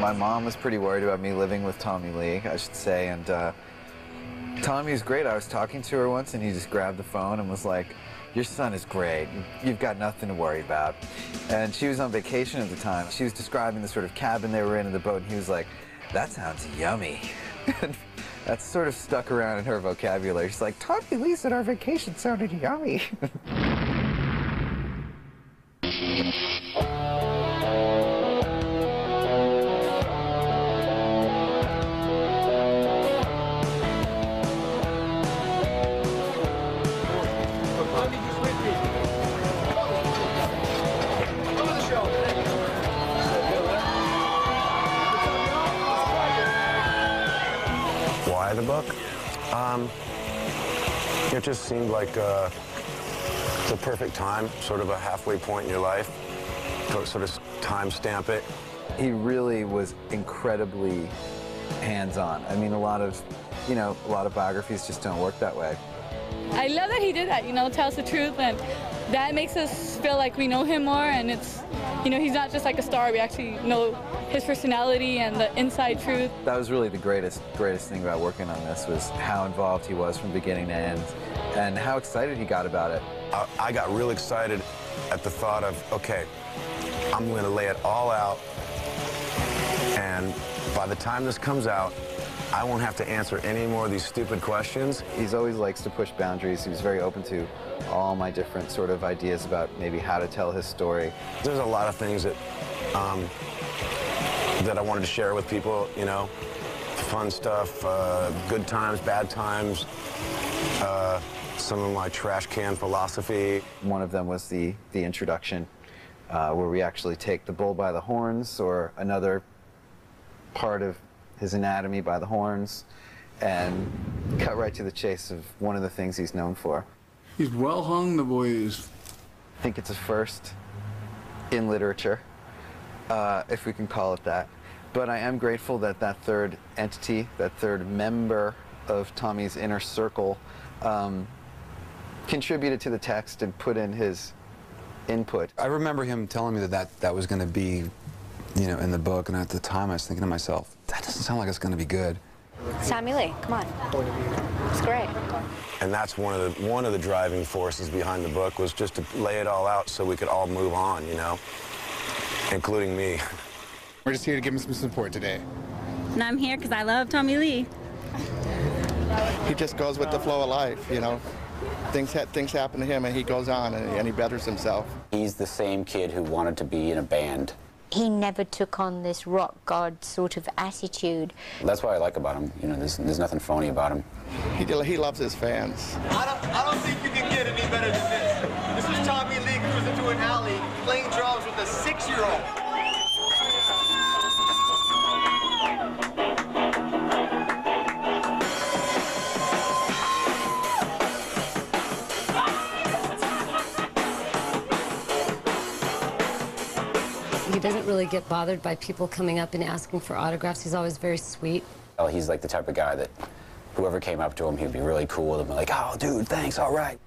My mom was pretty worried about me living with Tommy Lee, I should say, and Tommy's great. I was talking to her once, and he just grabbed the phone and was like, "Your son is great. You've got nothing to worry about." And she was on vacation at the time. She was describing the sort of cabin they were in the boat, and he was like, "That sounds yummy." And that's sort of stuck around in her vocabulary. She's like, "Tommy Lee said our vacation sounded yummy." Why the book? It just seemed like the perfect time, sort of a halfway point in your life, to sort of time stamp it. He really was incredibly hands-on. I mean, a lot of biographies just don't work that way. I love that he did that, tell us the truth, and that makes us feel like we know him more, and it's, he's not just like a star. We actually know his personality and the inside truth. That was really the greatest thing about working on this, was how involved he was from beginning to end, and how excited he got about it. I got real excited at the thought of, okay, I'm going to lay it all out, and by the time this comes out, I won't have to answer any more of these stupid questions. He's always likes to push boundaries. He was very open to all my different sort of ideas about maybe how to tell his story. There's a lot of things that that I wanted to share with people, fun stuff, good times, bad times, some of my trash can philosophy. One of them was the introduction, where we actually take the bull by the horns, or another part of his anatomy by the horns, and cut right to the chase of one of the things he's known for. He's well hung, the boy is. I think it's a first in literature, if we can call it that. But I am grateful that that third entity, that third member of Tommy's inner circle, contributed to the text and put in his input. I remember him telling me that was going to be, in the book, and at the time I was thinking to myself, that doesn't sound like it's going to be good. Tommy Lee, come on. It's great. And that's one of the driving forces behind the book, was just to lay it all out so we could all move on, including me. We're just here to give him some support today. And I'm here because I love Tommy Lee. He just goes with the flow of life, Things happen to him, and he goes on, and he betters himself. He's the same kid who wanted to be in a band. He never took on this rock god sort of attitude. That's what I like about him. There's nothing phony about him. He loves his fans. I don't think you can get any better than this. This is Tommy Lee cruising through an alley, playing drums with a 6-year-old. He doesn't really get bothered by people coming up and asking for autographs. He's always very sweet. Well, he's like the type of guy that whoever came up to him, he'd be really cool with him, like, "Oh, dude, thanks, all right."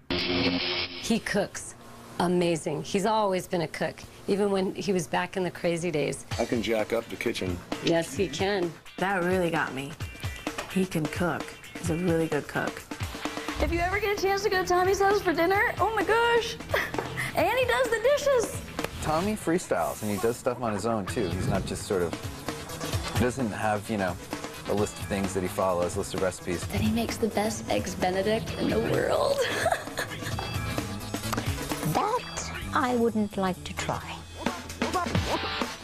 He cooks amazing. He's always been a cook, even when he was back in the crazy days. I can jack up the kitchen. Yes, he can. That really got me. He can cook. He's a really good cook. If you ever get a chance to go to Tommy's house for dinner, oh my gosh. And he does the dishes. Tommy freestyles, and he does stuff on his own, too. He's not just doesn't have, a list of things that he follows, a list of recipes. And he makes the best eggs Benedict in the world. That I wouldn't like to try.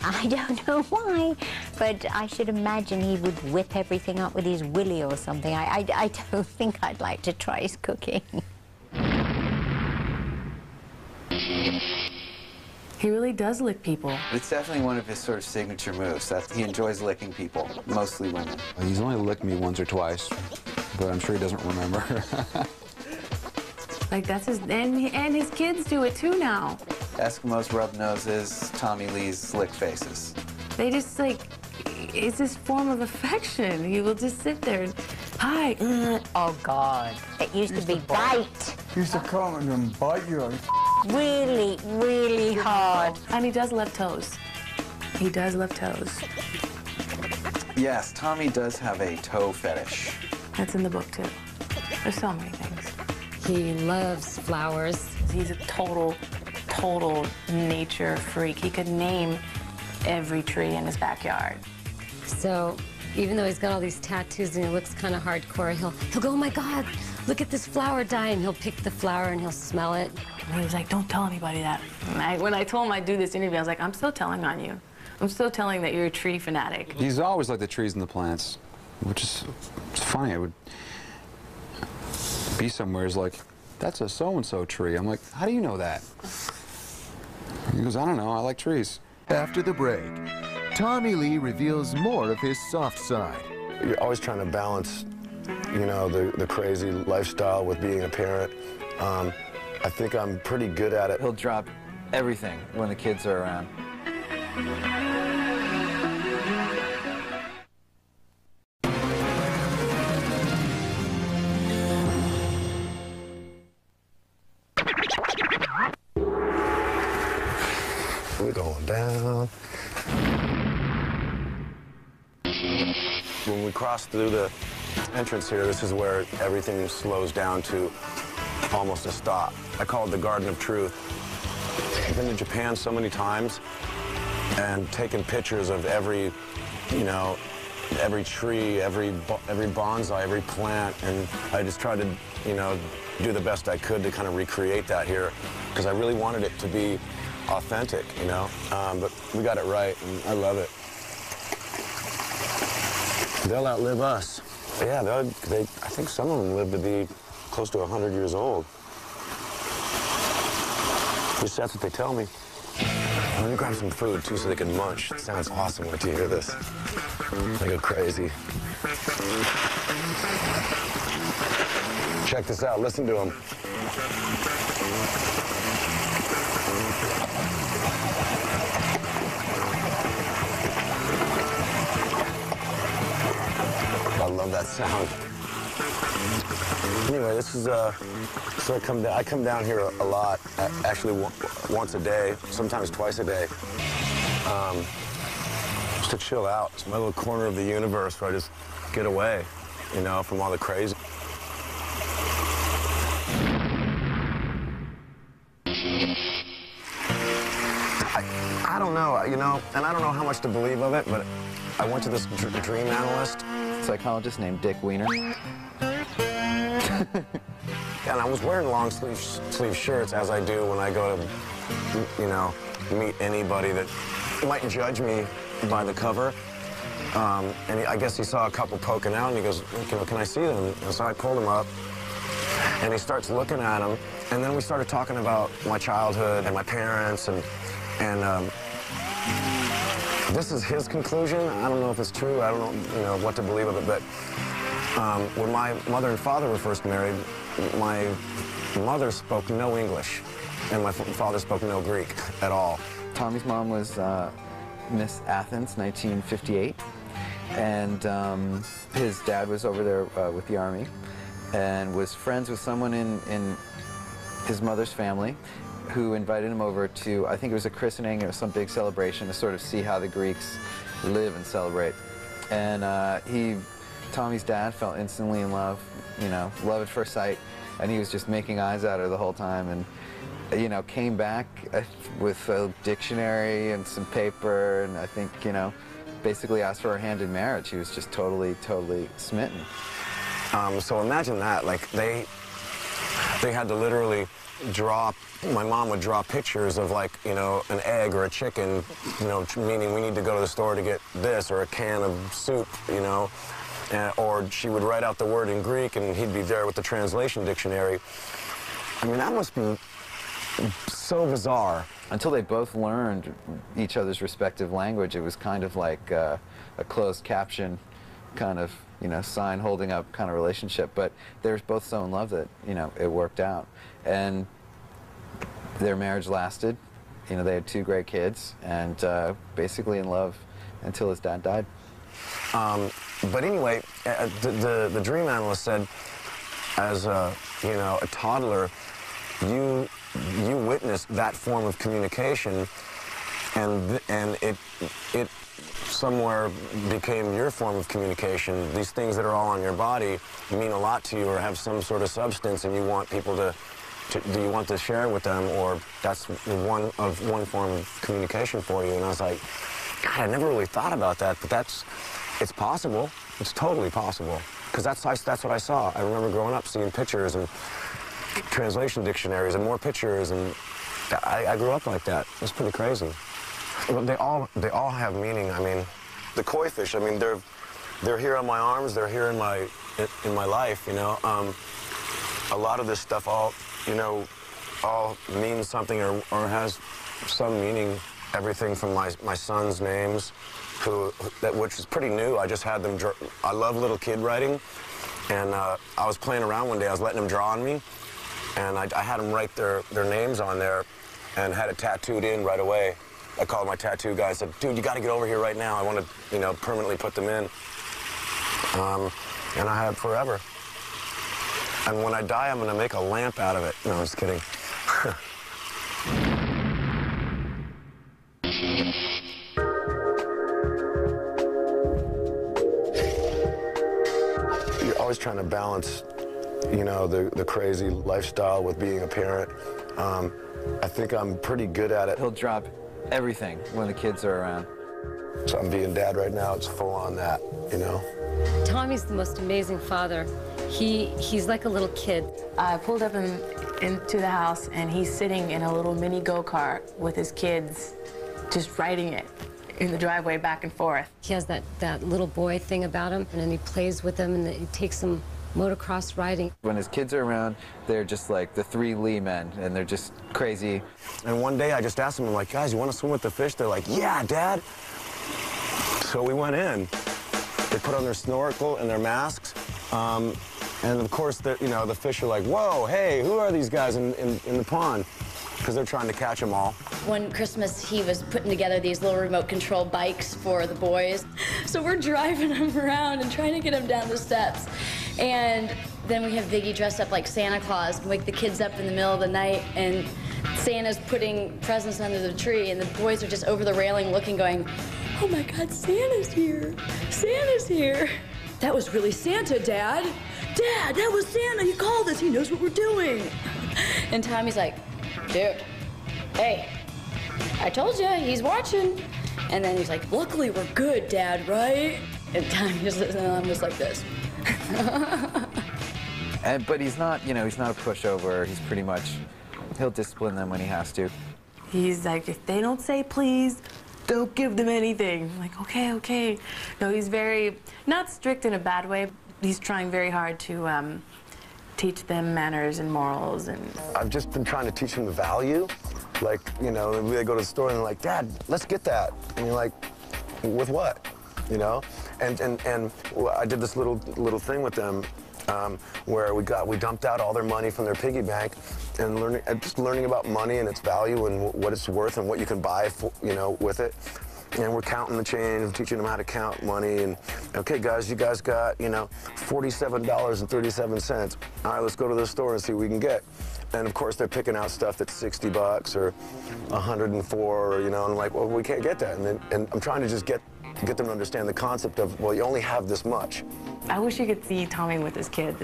I don't know why, but I should imagine he would whip everything up with his willy or something. I don't think I'd like to try his cooking. He really does lick people. It's definitely one of his sort of signature moves. He enjoys licking people, mostly women. He's only licked me once or twice, but I'm sure he doesn't remember. Like, that's and his kids do it too now. Eskimos rub noses, Tommy Lee's lick faces. They just, it's this form of affection. He will just sit there and, hi. Oh, God. It used to be bite. He used to come and bite you. really, really hard. And he does love toes. He does love toes. Yes, Tommy does have a toe fetish. That's in the book, too. There's so many things. He loves flowers. He's a total nature freak. He could name every tree in his backyard. So even though he's got all these tattoos and he looks kind of hardcore, he'll go, oh my God, look at this flower die, and he'll pick the flower and he'll smell it. And he was like, don't tell anybody that. And when I told him I'd do this interview, I was like, I'm still telling on you. I'm still telling that you're a tree fanatic. He's always liked the trees and the plants, which is it's funny. I would be somewhere, it's like, that's a so-and-so tree. I'm like, how do you know that? He goes, I don't know, I like trees. After the break, Tommy Lee reveals more of his soft side. You're always trying to balance, you know, the crazy lifestyle with being a parent. I think I'm pretty good at it. He'll drop everything when the kids are around. We're going down. When we cross through the entrance here, this is where everything slows down to almost a stop. I call it the Garden of Truth. I've been to Japan so many times and taken pictures of every, you know, every tree, every bonsai, every plant, and I just tried to, you know, do the best I could to kind of recreate that here because I really wanted it to be authentic, you know, but we got it right, and I love it. They'll outlive us. But yeah, I think some of them live to be close to 100 years old. At least that's what they tell me. I'm gonna grab some food, too, so they can munch. It sounds awesome when you hear this. They go crazy. Check this out, listen to them. I love that sound. Anyway, this is so I come down here a lot, actually once a day, sometimes twice a day, just to chill out. It's my little corner of the universe where I just get away, you know, from all the crazy. I don't know, you know, and I don't know how much to believe of it, but I went to this dream analyst. Psychologist named Dick Wiener. And I was wearing long sleeve shirts, as I do when I go to, you know, meet anybody that might judge me by the cover. And I guess he saw a couple poking out, and he goes, you know, can I see them? And so I pulled him up, and he starts looking at them, and then we started talking about my childhood and my parents, and this is his conclusion. I don't know if it's true. I don't know, you know, what to believe of it, but when my mother and father were first married, my mother spoke no English, and my father spoke no Greek at all. Tommy's mom was Miss Athens, 1958, and his dad was over there with the Army and was friends with someone in his mother's family who invited him over to, I think it was a christening or some big celebration to sort of see how the Greeks live and celebrate. And Tommy's dad fell instantly in love, you know, love at first sight, and he was just making eyes at her the whole time, and, you know, came back with a dictionary and some paper, and I think, you know, basically asked for her hand in marriage. He was just totally smitten. So imagine that, like, they had to literally draw, my mom would draw pictures of, like, you know, an egg or a chicken, you know, meaning we need to go to the store to get this, or a can of soup, you know, or she would write out the word in Greek and he'd be there with the translation dictionary. I mean, that must be so bizarre. Until they both learned each other's respective language, it was kind of like a closed caption kind of, you know, sign holding up kind of relationship. But they were both so in love that, you know, it worked out. And their marriage lasted. You know, they had 2 great kids, and basically in love until his dad died. But anyway, the dream analyst said, as a, you know, a toddler, you witnessed that form of communication, and it somewhere became your form of communication. These things that are all on your body mean a lot to you, or have some sort of substance, and you want people to do you want to share with them, or that's one form of communication for you. And I was like, God, I never really thought about that, but it's possible. It's totally possible, because that's what I saw. I remember growing up seeing pictures and translation dictionaries and more pictures, and I grew up like that. It's pretty crazy. Well, they all have meaning. I mean, the koi fish, I mean, they're here on my arms, they're here in my life, you know. A lot of this stuff all means something or has some meaning. Everything from my son's names, which is pretty new. I just had them I love little kid writing, and I was playing around one day. I was letting them draw on me, and I had them write their names on there and had it tattooed in right away. I called my tattoo guy and said, dude, you got to get over here right now. I want to, permanently put them in. And I have forever. And when I die, I'm going to make a lamp out of it. No, I'm just kidding. You're always trying to balance, the crazy lifestyle with being a parent. I think I'm pretty good at it. He'll drop everything when the kids are around. So I'm being dad right now. It's full on that, Tommy's the most amazing father. He's like a little kid. I pulled up into the house, and he's sitting in a little mini go-kart with his kids, just riding it in the driveway back and forth. He has that little boy thing about him, and then he plays with them, and he takes them motocross riding. When his kids are around, they're just like the 3 Lee men, and they're just crazy. And one day I just asked them, I'm like, guys, you want to swim with the fish? They're like, yeah, Dad. So we went in. They put on their snorkel and their masks. And of course, the fish are like, whoa, hey, who are these guys in the pond? Because they're trying to catch them all. One Christmas, he was putting together these little remote control bikes for the boys. So we're driving them around and trying to get them down the steps. And then we have Viggy dressed up like Santa Claus and wake the kids up in the middle of the night, and Santa's putting presents under the tree, and the boys are just over the railing looking, going, oh my God, Santa's here. Santa's here. That was really Santa, Dad. Dad, that was Santa. He called us. He knows what we're doing. And Tommy's like, dude, hey, I told you, he's watching. And then he's like, luckily we're good, Dad, right? And Tommy just listens, and I'm just like this. But he's not, he's not a pushover. He's pretty much, he'll discipline them when he has to. He's like, if they don't say please, don't give them anything. I'm like, okay, okay. No, he's very, not strict in a bad way. He's trying very hard to teach them manners and morals. And I've just been trying to teach them the value. Like, they go to the store and they're like, Dad, let's get that. And you're like, with what? And I did this little thing with them where we dumped out all their money from their piggy bank and just learning about money and its value and what it's worth and what you can buy with it. And we're counting the change and teaching them how to count money. And okay, guys, you guys got $47.37. All right, let's go to the store and see what we can get. And of course, they're picking out stuff that's $60 or 104, and I'm like, well, we can't get that. And I'm trying to just get them to understand the concept of, well, you only have this much. I wish you could see Tommy with his kids.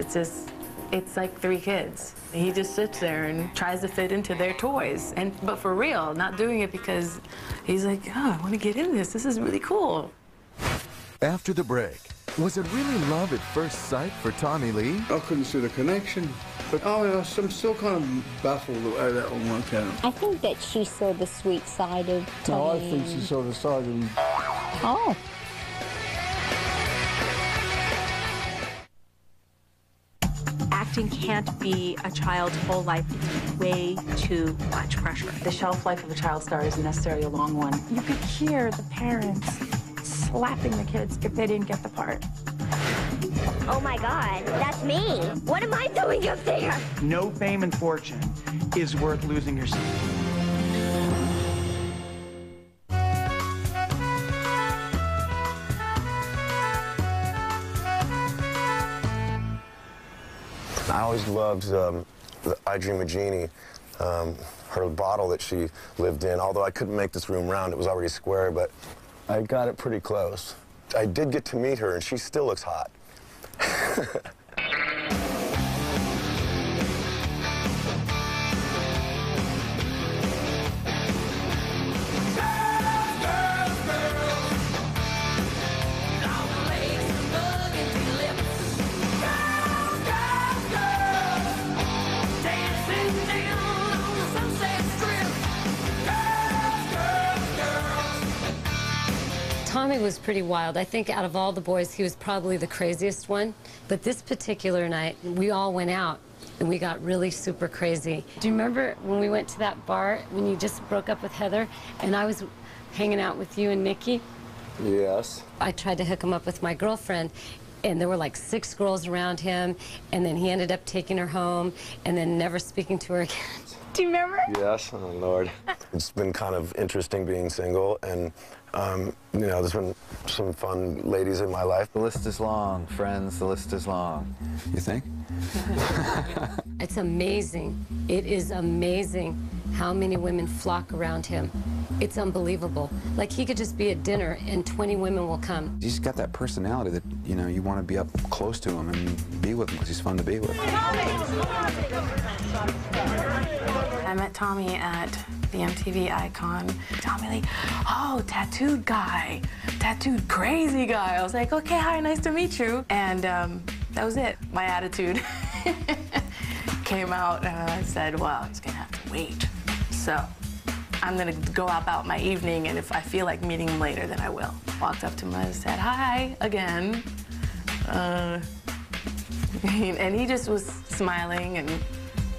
It's like 3 kids. He just sits there and tries to fit into their toys. But for real, not doing it because he's like, oh, I want to get in this. This is really cool. After the break, was it really love at first sight for Tommy Lee? I couldn't see the connection. But I'm still kind of baffled at that one time. I think that she saw the sweet side of Tommy. No, I think she saw the side of him. Oh. Acting can't be a child's whole life. It's way too much pressure. The shelf life of a child star isn't necessarily a long one. You could hear the parents slapping the kids if they didn't get the part. Oh my God, that's me. What am I doing up there? No fame and fortune is worth losing yourself. I always loved the I Dream of Jeannie, her bottle that she lived in. Although I couldn't make this room round, it was already square, but I got it pretty close. I did get to meet her, and she still looks hot. Tommy was pretty wild. I think out of all the boys, he was probably the craziest one. But this particular night, we all went out and we got really super crazy. Do you remember when we went to that bar when you just broke up with Heather and I was hanging out with you and Nikki? Yes. I tried to hook him up with my girlfriend, and there were like 6 girls around him, and then he ended up taking her home and then never speaking to her again. Do you remember? Yes, oh Lord. It's been kind of interesting being single, and you know, there's been some fun ladies in my life. The list is long, friends, the list is long. You think? It's amazing. It is amazing how many women flock around him. It's unbelievable. Like, he could just be at dinner and 20 women will come. He's got that personality that, you know, you want to be up close to him and be with him because he's fun to be with. I met Tommy at the MTV Icon. Tommy Lee, oh, tattooed guy, tattooed crazy guy. I was like, okay, hi, nice to meet you. And that was it. My attitude came out, and I said, well, he's gonna have to wait. So I'm gonna go about my evening, and if I feel like meeting him later, then I will. Walked up to him and said, hi, again. And he just was smiling and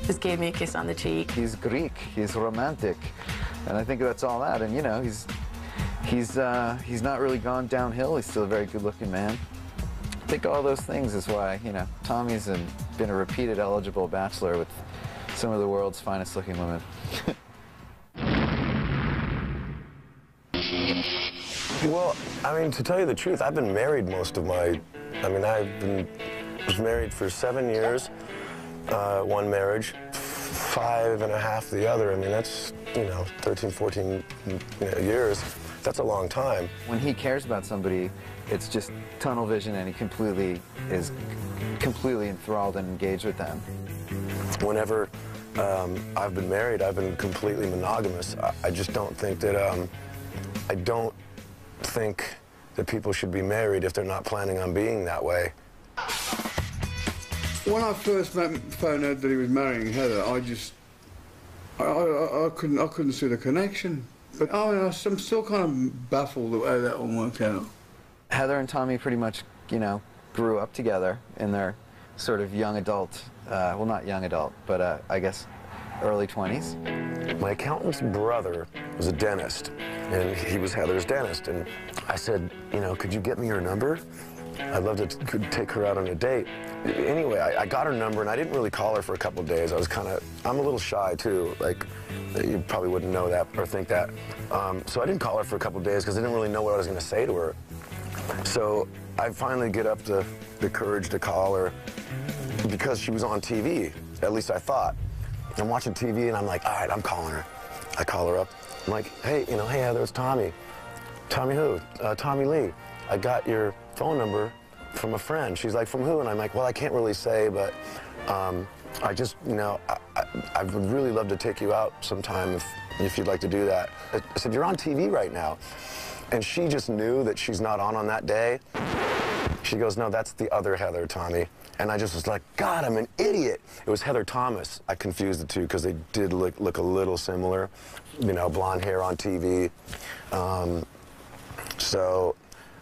just gave me a kiss on the cheek. He's Greek, he's romantic, and I think that's all that. And you know, he's not really gone downhill. He's still a very good-looking man. I think all those things is why, you know, Tommy's been a repeated eligible bachelor with some of the world's finest-looking women. Well, I mean, to tell you the truth, I've been married most of my, I mean, was married for 7 years, one marriage, 5.5 the other. I mean, that's, you know, 13, 14 years. That's a long time. When he cares about somebody, it's just tunnel vision, and he is completely enthralled and engaged with them. Whenever I've been married, I've been completely monogamous. I just don't think that, I don't think that people should be married if they're not planning on being that way. When I first found out that he was marrying Heather, I couldn't see the connection. But I'm still kind of baffled at how that one worked out. Heather and Tommy pretty much, you know, grew up together in their sort of young adult, well, not young adult, but I guess early 20s. My accountant's brother was a dentist, and he was Heather's dentist. And I said, you know, could you get me her number? I'd love to take her out on a date. Anyway, I got her number, and I didn't really call her for a couple of days. I'm a little shy, too. Like, you probably wouldn't know that or think that. So I didn't call her for a couple of days because I didn't really know what I was going to say to her. So I finally get up the courage to call her because she was on TV, at least I thought. I'm watching TV, and I'm like, all right, I'm calling her. I call her up. I'm like, hey, you know, hey, Heather, it's Tommy. Tommy who? Tommy Lee. I got your phone number from a friend. She's like, from who? And I'm like, well, I can't really say, but I just, you know, I would really love to take you out sometime if you'd like to do that. I said, you're on TV right now. And she just knew that she's not on that day. She goes, no, that's the other Heather, Tommy. And I just was like, God, I'm an idiot. It was Heather Thomas. I confused the two because they did look a little similar, you know, blonde hair on TV. So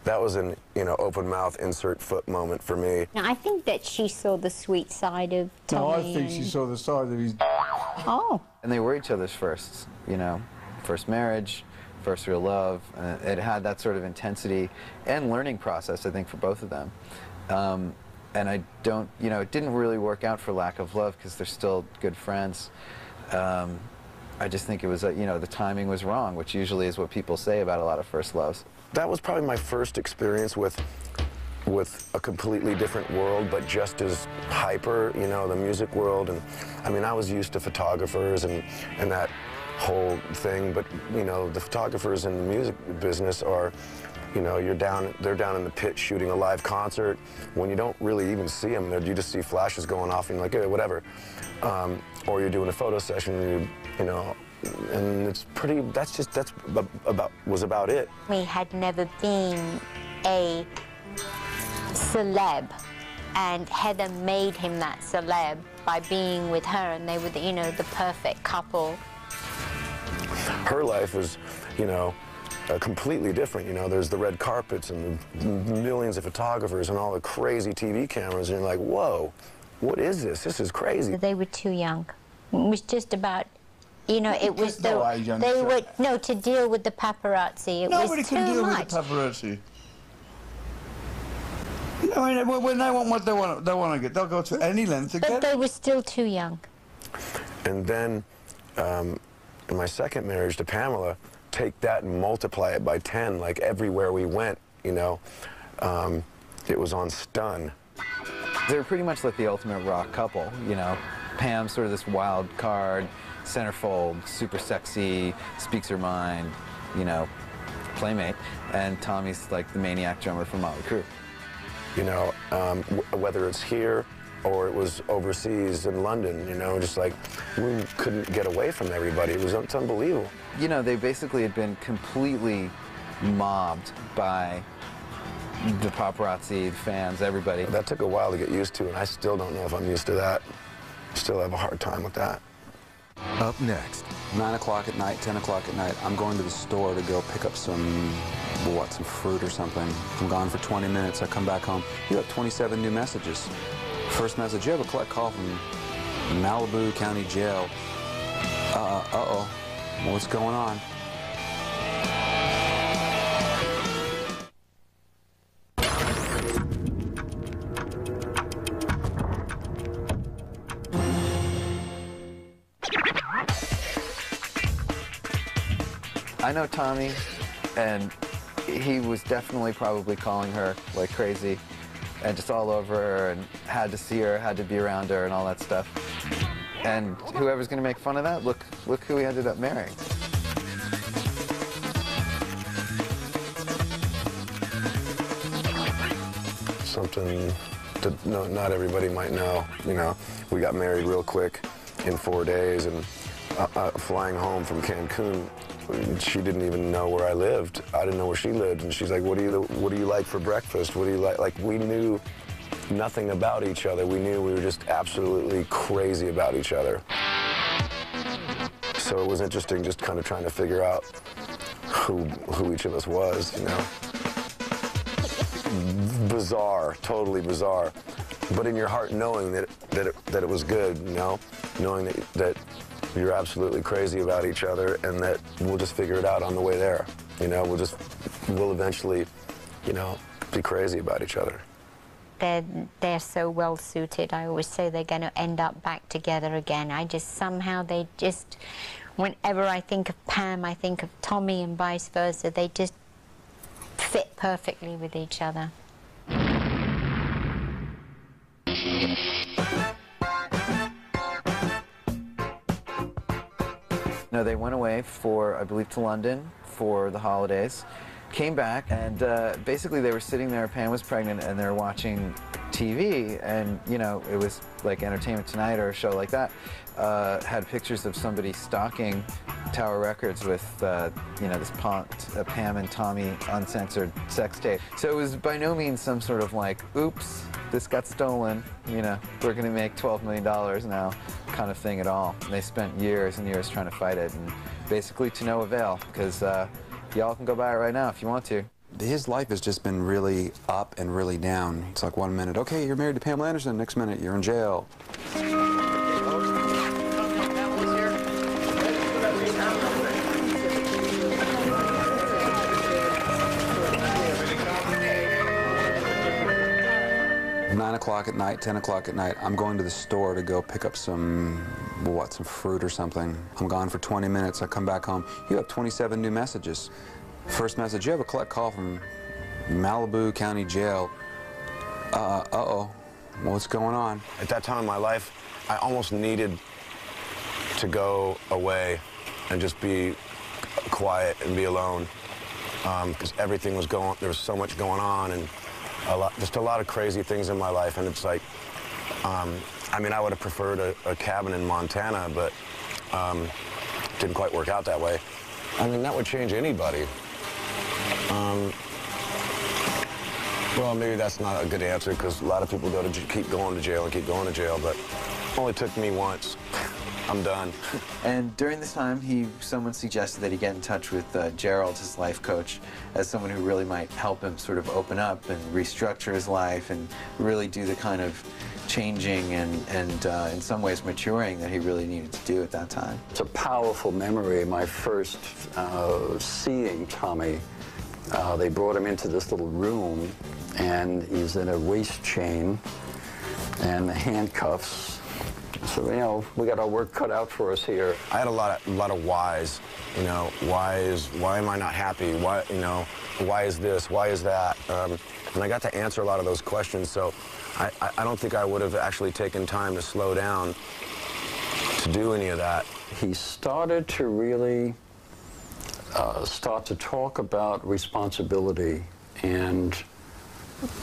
that was an, you know, open mouth, insert foot moment for me. Now, I think that she saw the sweet side of Tommy. No, I think she saw the side of his... Oh. And they were each other's firsts, you know, first marriage, first real love. It had that sort of intensity and learning process, I think, for both of them. And I don't, you know, it didn't really work out for lack of love because they're still good friends. I just think it was, you know, the timing was wrong, which usually is what people say about a lot of first loves. That was probably my first experience with with a completely different world, but just as hyper, you know, the music world. And I mean, I was used to photographers and that whole thing, but you know, the photographers in the music business are, you know, they're down in the pit shooting a live concert. When you don't really even see them, you just see flashes going off and you're like, hey, whatever. Or you're doing a photo session and you know, and it's pretty, was about it. He had never been a celeb, and Heather made him that celeb by being with her, and they were, you know, the perfect couple. Her life was, you know, completely different. You know, there's the red carpets and millions of photographers and all the crazy TV cameras, and you're like, whoa, what is this? This is crazy. They were too young. It was just about, you know, it was the, they were, no, to deal with the paparazzi. It Nobody was too can deal much. with the paparazzi. I mean, when they want what they want to get, they'll go to any length to get it. But they were still too young. And then, in my second marriage to Pamela, take that and multiply it by 10, like everywhere we went, you know, it was on stun. They were pretty much like the ultimate rock couple, you know. Pam's sort of this wild card, centerfold, super sexy, speaks her mind, you know, playmate. And Tommy's like the maniac drummer from Motley Crue. You know, whether it's here or it was overseas in London, you know, just like we couldn't get away from everybody. It's unbelievable. You know, they basically had been completely mobbed by the paparazzi, fans, everybody. That took a while to get used to, and I still don't know if I'm used to that. Still have a hard time with that. Up next. 9 o'clock at night, 10 o'clock at night, I'm going to the store to go pick up some fruit or something. I'm gone for 20 minutes. I come back home. You have 27 new messages. First message, you have a collect call from Malibu County Jail. Uh-oh. What's going on? I know Tommy, and he was definitely probably calling her like crazy and just all over her and had to see her, had to be around her and all that stuff. And whoever's going to make fun of that, look who he ended up marrying. Something that not everybody might know. You know, we got married real quick in 4 days, and flying home from Cancun, she didn't even know where I lived. I didn't know where she lived, and she's like, what do you like for breakfast? What do you like? Like, we knew nothing about each other. We knew we were just absolutely crazy about each other. So it was interesting just kind of trying to figure out who each of us was, you know. Bizarre, totally bizarre. But in your heart knowing that it was good, you know, knowing that you're absolutely crazy about each other and that we'll just figure it out on the way there. You know, we'll eventually, you know, be crazy about each other. They're so well suited. I always say they're going to end up back together again. Whenever I think of Pam, I think of Tommy and vice versa. They just fit perfectly with each other. No, they went away for, I believe, to London for the holidays, came back, and basically they were sitting there, Pam was pregnant, and they were watching TV, and, you know, it was like Entertainment Tonight or a show like that, had pictures of somebody stalking Tower Records with, you know, this Pam and Tommy uncensored sex tape. So it was by no means some sort of like, oops, this got stolen, you know, we're going to make $12 million now kind of thing at all. And they spent years and years trying to fight it, and basically to no avail, because y'all can go buy it right now if you want to. His life has just been really up and really down. It's like 1 minute, okay, you're married to Pamela Anderson, next minute you're in jail. 9 o'clock at night, 10 o'clock at night, I'm going to the store to go pick up some fruit or something. I'm gone for 20 minutes. I come back home. You have 27 new messages. First message, you have a collect call from Malibu County Jail. Uh-oh. What's going on? At that time in my life, I almost needed to go away and just be quiet and be alone, because everything was there was so much going on, and just a lot of crazy things in my life. And it's like, I mean, I would have preferred a cabin in Montana, but didn't quite work out that way. I mean, that would change anybody. Well, maybe that's not a good answer, because a lot of people keep going to jail and keep going to jail, but it only took me once. I'm done. And during this time, someone suggested that he get in touch with Gerald, his life coach, as someone who really might help him sort of open up and restructure his life and really do the kind of changing and in some ways maturing that he really needed to do at that time. It's a powerful memory. My first seeing Tommy, they brought him into this little room, and he's in a waist chain and handcuffs. So, you know, we got our work cut out for us here. I had a lot of whys, you know, why am I not happy? Why, you know, why is this? Why is that? And I got to answer a lot of those questions, so I don't think I would have actually taken time to slow down to do any of that. He started to really start to talk about responsibility and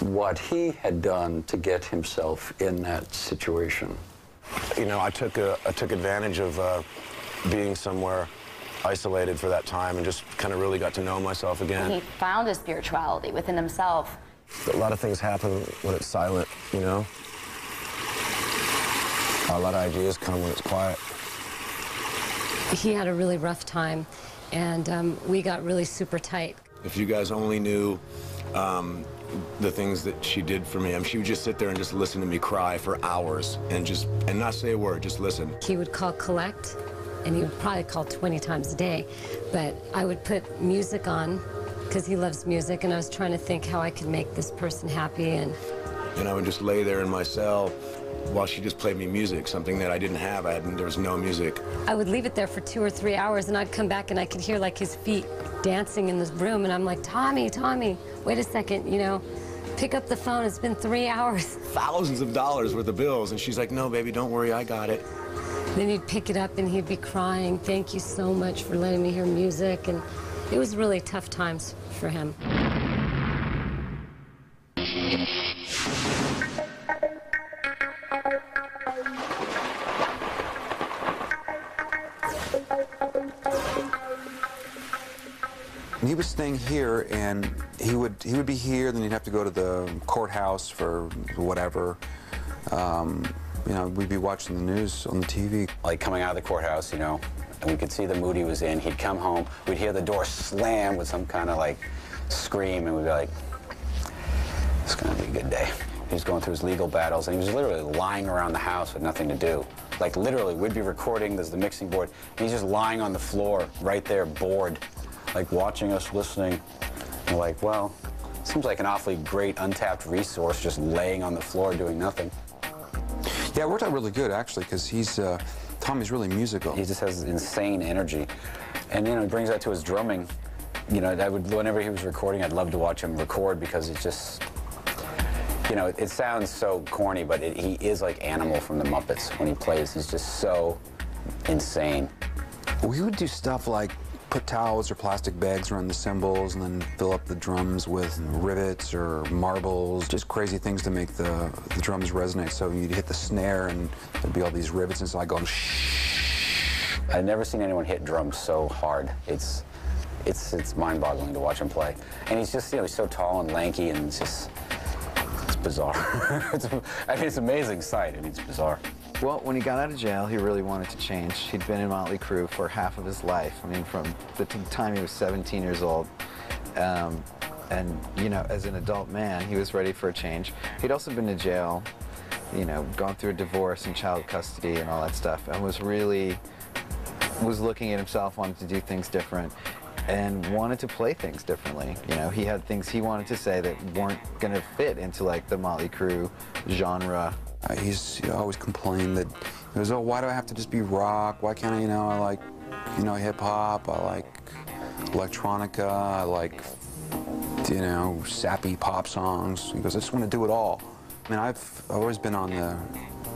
what he had done to get himself in that situation. You know, I took advantage of being somewhere isolated for that time and just kind of really got to know myself again. He found his spirituality within himself. A lot of things happen when it's silent, you know? A lot of ideas come when it's quiet. He had a really rough time, and we got really super tight. If you guys only knew the things that she did for me. I mean, she would just sit there and just listen to me cry for hours and not say a word, just listen. He would call collect, and he would probably call 20 times a day, but I would put music on because he loves music, and I was trying to think how I could make this person happy. And I would just lay there in my cell while she just played me music, something that I didn't have. There was no music. I would leave it there for 2 or 3 hours, and I'd come back and I could hear like his feet dancing in this room, and I'm like, Tommy, wait a second, you know, pick up the phone, it's been 3 hours. Thousands of dollars worth of bills, and she's like, no, baby, don't worry, I got it. Then he'd pick it up and he'd be crying, thank you so much for letting me hear music, and it was really tough times for him. He was staying here, and he would be here, then he'd have to go to the courthouse for whatever. You know, we'd be watching the news on the TV. Like coming out of the courthouse, you know, and we could see the mood he was in. He'd come home, we'd hear the door slam with some kind of like scream, and we'd be like, it's gonna be a good day. He was going through his legal battles, and he was literally lying around the house with nothing to do. Like literally, we'd be recording, there's the mixing board, and he's just lying on the floor right there, bored, like watching us, listening. And we're like, well, seems like an awfully great untapped resource just laying on the floor doing nothing. Yeah, it worked out really good, actually, because Tommy's really musical. He just has insane energy. And, you know, he brings that to his drumming. You know, whenever he was recording, I'd love to watch him record because it's just, you know, it sounds so corny, but he is like Animal from the Muppets when he plays. He's just so insane. We would do stuff like put towels or plastic bags around the cymbals and then fill up the drums with rivets or marbles, just crazy things to make the drums resonate. So you'd hit the snare and there'd be all these rivets inside going shh. I've never seen anyone hit drums so hard. It's mind-boggling to watch him play. And he's just, you know, he's so tall and lanky, and it's bizarre. I mean, it's an amazing sight, and it's bizarre. Well, when he got out of jail, he really wanted to change. He'd been in Motley Crue for half of his life. I mean, from the time he was 17 years old. And, you know, as an adult man, he was ready for a change. He'd also been to jail, you know, gone through a divorce and child custody and all that stuff, and was looking at himself, wanted to do things different, and wanted to play things differently. You know, he had things he wanted to say that weren't going to fit into, like, the Motley Crue genre. He's always complained that, he goes, oh, why do I have to just be rock? Why can't I, you know, I like, you know, hip-hop, I like electronica, I like, you know, sappy pop songs. He goes, I just want to do it all. I mean, I've always been on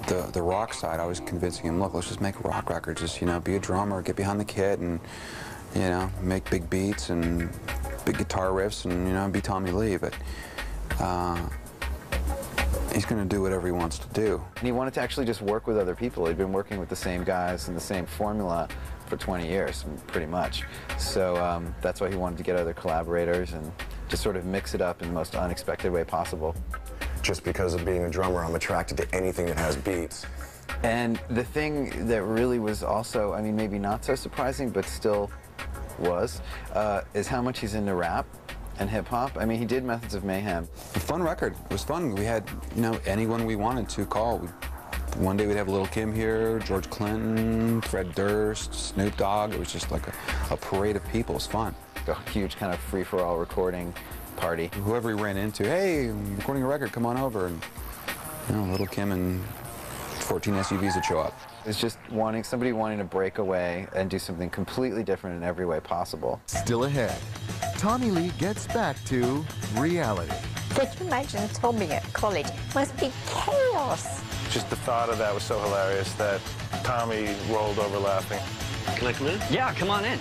the rock side. I was convincing him, look, let's just make a rock record. Just, you know, be a drummer, get behind the kit, and, you know, make big beats and big guitar riffs, and, you know, be Tommy Lee. But he's going to do whatever he wants to do. And he wanted to actually just work with other people. He'd been working with the same guys and the same formula for 20 years, pretty much. So that's why he wanted to get other collaborators and just sort of mix it up in the most unexpected way possible. Just because of being a drummer, I'm attracted to anything that has beats. And the thing that really was also, I mean, maybe not so surprising, but still was, is how much he's into rap and hip-hop. I mean, he did Methods of Mayhem. A fun record. It was fun. We had, you know, anyone we wanted to call. One day we'd have Lil' Kim here, George Clinton, Fred Durst, Snoop Dogg. It was just like a parade of people. It was fun. A huge kind of free-for-all recording party. Whoever we ran into, hey, I'm recording a record, come on over. And, you know, Lil' Kim and 14 SUVs would show up. It's just somebody wanting to break away and do something completely different in every way possible. Still ahead, Tommy Lee gets back to reality. Can you imagine Tommy at college? Must be chaos. Just the thought of that was so hilarious that Tommy rolled over laughing. Can I come in? Yeah, come on in.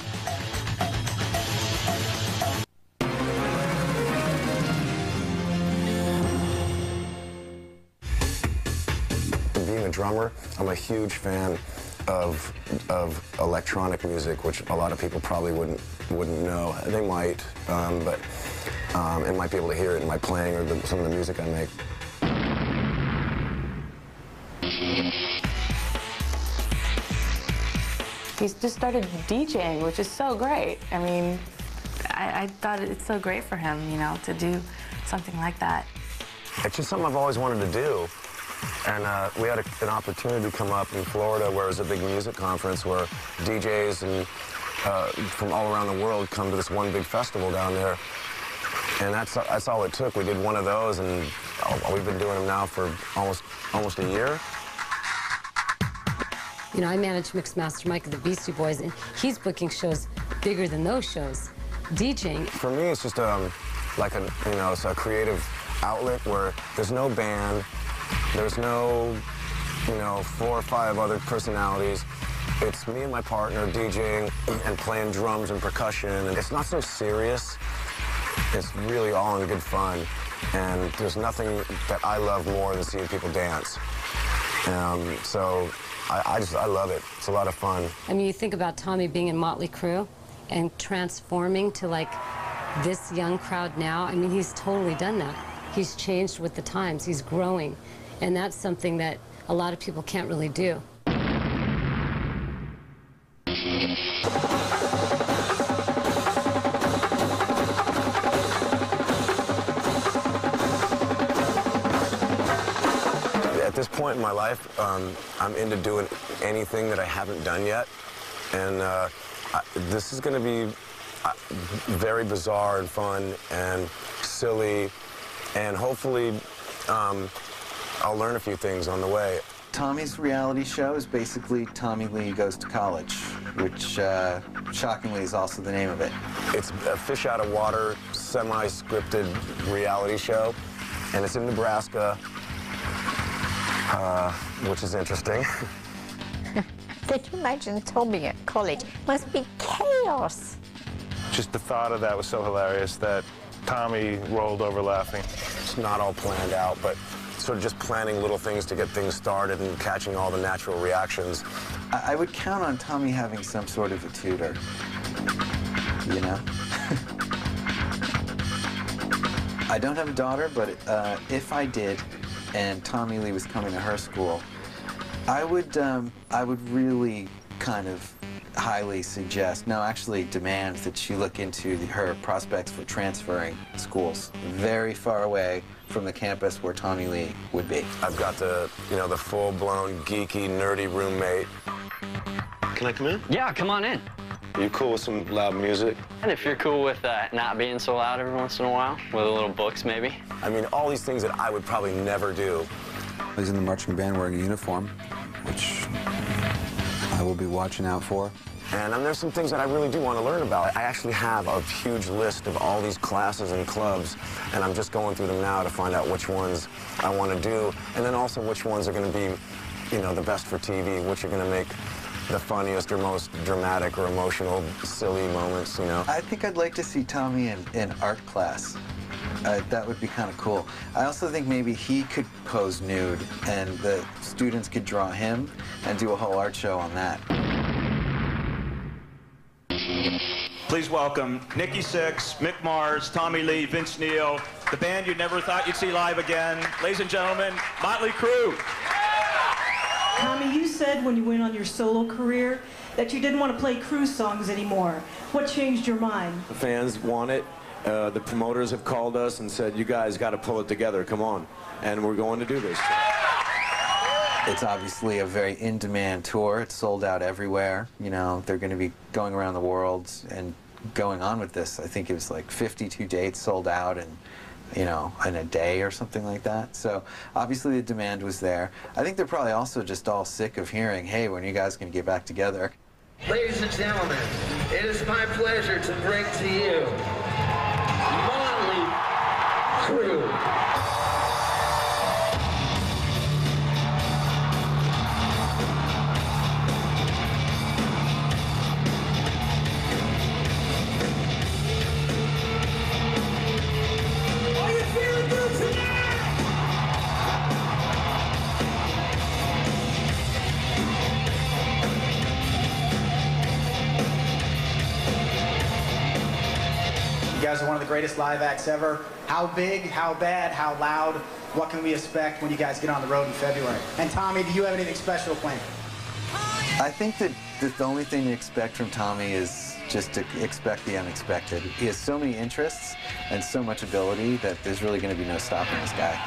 Being a drummer, I'm a huge fan of electronic music, which a lot of people probably wouldn't know. They might, but and might be able to hear it in my playing or some of the music I make. He's just started DJing, which is so great. I mean, I thought it's so great for him, you know, to do something like that. It's just something I've always wanted to do. And we had an opportunity to come up in Florida where it was a big music conference where DJs and from all around the world come to this one big festival down there. And that's all it took. We did one of those, and we've been doing them now for almost a year. You know, I manage Mixmaster Mike of the Beastie Boys, and he's booking shows bigger than those shows. DJing. For me, it's just like it's a creative outlet where there's no band, there's no, 4 or 5 other personalities. It's me and my partner DJing and playing drums and percussion, and it's not so serious. It's really all in good fun, and there's nothing that I love more than seeing people dance. So I love it. It's a lot of fun. I mean, you think about Tommy being in Motley Crue and transforming to like this young crowd now. I mean, he's totally done that. He's changed with the times. He's growing, and that's something that a lot of people can't really do. At this point in my life, I'm into doing anything that I haven't done yet, and this is going to be very bizarre and fun and silly, and hopefully I'll learn a few things on the way. Tommy's reality show is basically Tommy Lee Goes to College, which shockingly is also the name of it. It's a fish out of water, semi-scripted reality show, and it's in Nebraska, which is interesting. Can you imagine Tommy at college? Must be chaos. Just the thought of that was so hilarious that Tommy rolled over laughing. It's not all planned out, but sort of just planning little things to get things started and catching all the natural reactions. I would count on Tommy having some sort of a tutor, you know? I don't have a daughter, but if I did, and Tommy Lee was coming to her school, I would really kind of highly suggest, no, actually demand that she look into her prospects for transferring schools very far away from the campus where Tommy Lee would be. I've got the full-blown, geeky, nerdy roommate. Can I come in? Yeah, come on in. Are you cool with some loud music? And if you're cool with not being so loud every once in a while, with a little books maybe. I mean, all these things that I would probably never do. He's in the marching band wearing a uniform, which I will be watching out for. And there's some things that I really do want to learn about. I actually have a huge list of all these classes and clubs, and I'm just going through them now to find out which ones I want to do, and then also which ones are going to be, you know, the best for TV, which are going to make the funniest or most dramatic or emotional, silly moments, you know. I think I'd like to see Tommy in art class. That would be kind of cool. I also think maybe he could pose nude and the students could draw him and do a whole art show on that. Please welcome Nikki Sixx, Mick Mars, Tommy Lee, Vince Neil, the band you never thought you'd see live again. Ladies and gentlemen, Motley Crue. Tommy, you said when you went on your solo career that you didn't want to play Crue songs anymore. What changed your mind? The fans want it. The promoters have called us and said, you guys got to pull it together, come on. And we're going to do this. It's obviously a very in-demand tour. It's sold out everywhere. You know, they're going to be going around the world and going on with this. I think it was like 52 dates sold out and, you know, in a day or something like that. So obviously the demand was there. I think they're probably also just all sick of hearing, hey, when are you guys going to get back together? Ladies and gentlemen, it is my pleasure to bring to you Motley Crue. You guys are one of the greatest live acts ever. How big, how bad, how loud, what can we expect when you guys get on the road in February? And Tommy, do you have anything special planned? I think that the only thing to expect from Tommy is just to expect the unexpected. He has so many interests and so much ability that there's really going to be no stopping this guy.